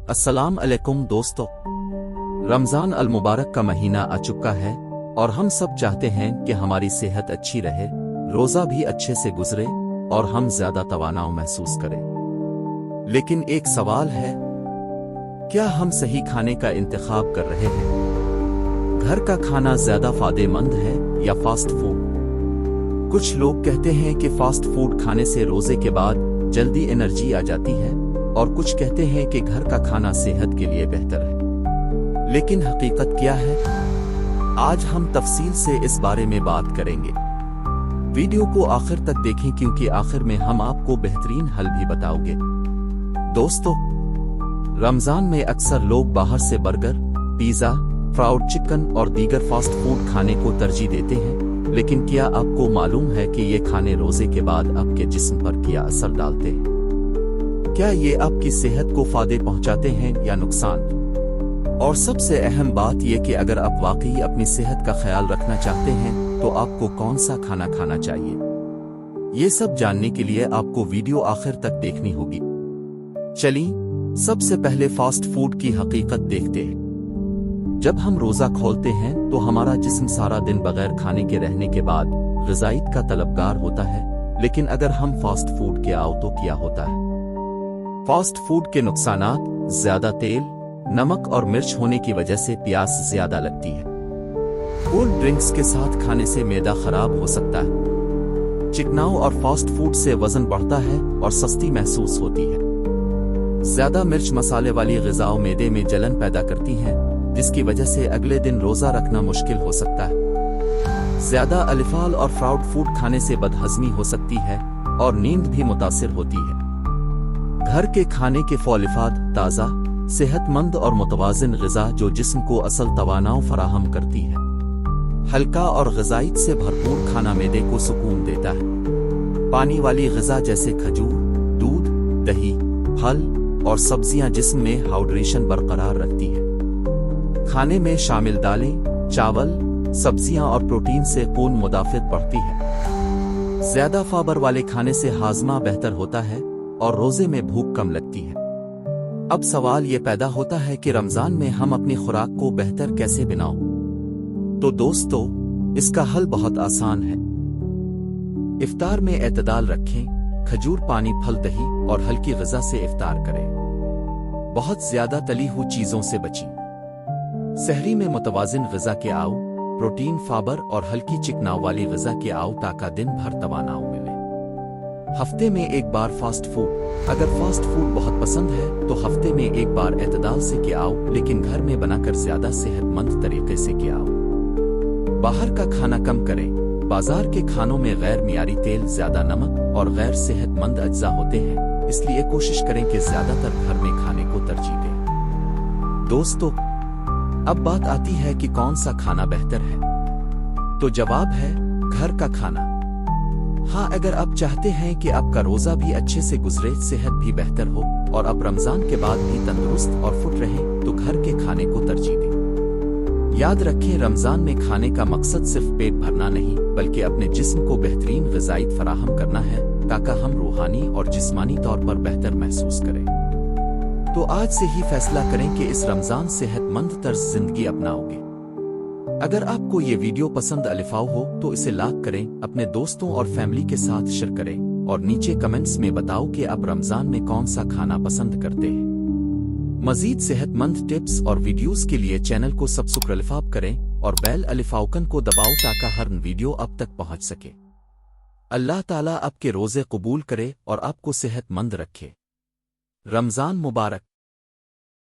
अस्सलाम अलैकुम दोस्तों। रमजान अल मुबारक का महीना आ चुका है और हम सब चाहते हैं कि हमारी सेहत अच्छी रहे, रोजा भी अच्छे से गुजरे और हम ज्यादा तवानाव महसूस करें। लेकिन एक सवाल है, क्या हम सही खाने का इंतखाब कर रहे हैं? घर का खाना ज्यादा फायदेमंद है या फास्ट फूड? कुछ लोग कहते हैं कि फास्ट फूड खाने से रोजे के बाद जल्दी एनर्जी आ जाती है और कुछ कहते हैं कि घर का खाना सेहत के लिए बेहतर है। लेकिन हकीकत क्या है? आज हम तफसील से इस बारे में बात करेंगे। वीडियो को आखिर तक देखें क्योंकि आखिर में हम आपको बेहतरीन हल भी बताओगे। दोस्तों, रमजान में अक्सर लोग बाहर से बर्गर, पिज्जा, फ्राइड चिकन और दीगर फास्ट फूड खाने को तरजीह देते हैं। लेकिन क्या आपको मालूम है कि ये खाने रोजे के बाद आपके जिस्म पर क्या असर डालते हैं? क्या ये आपकी सेहत को फायदे पहुंचाते हैं या नुकसान? और सबसे अहम बात यह कि अगर आप वाकई अपनी सेहत का ख्याल रखना चाहते हैं तो आपको कौन सा खाना खाना चाहिए? ये सब जानने के लिए आपको वीडियो आखिर तक देखनी होगी। चलिए सबसे पहले फास्ट फूड की हकीकत देखते हैं। जब हम रोजा खोलते हैं तो हमारा जिस्म सारा दिन बगैर खाने के रहने के बाद ग़िज़ाइयत का तलबगार होता है। लेकिन अगर हम फास्ट फूड के आओ तो क्या होता है? फास्ट फूड के नुकसानात: ज्यादा तेल, नमक और मिर्च होने की वजह से प्यास ज्यादा लगती है। कोल्ड ड्रिंक्स के साथ खाने से मैदा खराब हो सकता है। चिकनाव और फास्ट फूड से वजन बढ़ता है और सस्ती महसूस होती है। ज्यादा मिर्च मसाले वाली ग़िज़ाओं मैदे में जलन पैदा करती हैं, जिसकी वजह से अगले दिन रोजा रखना मुश्किल हो सकता है। ज्यादा अल्कोहल और फ्राइड फूड खाने से बदहजमी हो सकती है और नींद भी मुतासिर होती है। घर के खाने के फौलिफात: ताज़ा, सेहतमंद और मुतवाज़िन ग़िज़ा जो जिस्म को असल तवानाव फराहम करती है। हल्का और ग़िज़ाइयत से भरपूर खाना मैदे को सुकून देता है। पानी वाली ग़िज़ा जैसे खजूर, दूध, दही, फल और सब्जियां जिस्म में हाइड्रेशन बरकरार रखती है। खाने में शामिल दालें, चावल, सब्जियां और प्रोटीन से खून मुदाफ़ित बढ़ती है। ज्यादा फाइबर वाले खाने से हाजमा बेहतर होता है और रोजे में भूख कम लगती है। अब सवाल ये पैदा होता है कि रमजान में हम अपनी खुराक को बेहतर कैसे बनाओ? तो दोस्तों, इसका हल बहुत आसान है। इफ्तार में एतदाल रखें। खजूर, पानी, फल, दही और हल्की ग़िज़ा से इफ्तार करें। बहुत ज्यादा तली हुई चीजों से बचें। सहरी में मुतवाज़िन ग़िज़ा के आओ, प्रोटीन, फाइबर और हल्की चिकनाव वाली ग़िज़ा के आओ ताकि दिन भर तवानाव मिले। हफ्ते में एक बार फास्ट फूड: अगर फास्ट फूड बहुत पसंद है तो हफ्ते में एक बार एतदाल से के आओ, लेकिन घर में बनाकर ज्यादा सेहतमंद तरीके से के आओ। बाहर का खाना कम करें। बाजार के खानों में गैर मियारी तेल, ज्यादा नमक और गैर सेहतमंद अज्जा होते हैं, इसलिए कोशिश करें कि ज्यादातर घर में खाने को तरजीह दें। दोस्तों, अब बात आती है कि कौन सा खाना बेहतर है? तो जवाब है घर का खाना। हाँ, अगर आप चाहते हैं कि आपका रोजा भी अच्छे से गुजरे, सेहत भी बेहतर हो और आप रमजान के बाद भी तंदुरुस्त और फिट रहें, तो घर के खाने को तरजीह दें। याद रखें, रमजान में खाने का मकसद सिर्फ पेट भरना नहीं, बल्कि अपने जिस्म को बेहतरीन ग़िज़ाइयत फराहम करना है ताकि हम रूहानी और जिस्मानी तौर पर बेहतर महसूस करें। तो आज से ही फैसला करें कि इस रमजान सेहतमंद तर्ज जिंदगी अपनाओगे। अगर आपको ये वीडियो पसंद अलिफाव हो तो इसे लाइक करें, अपने दोस्तों और फैमिली के साथ शेयर करें और नीचे कमेंट्स में बताओ कि आप रमजान में कौन सा खाना पसंद करते हैं। मजीद सेहतमंद टिप्स और वीडियोस के लिए चैनल को सब्सक्राइब करें और बेल आइकन को दबाओ ताकि हर वीडियो आप तक पहुंच सके। अल्लाह ताला आपके रोजे कबूल करे और आपको सेहतमंद रखे। रमजान मुबारक।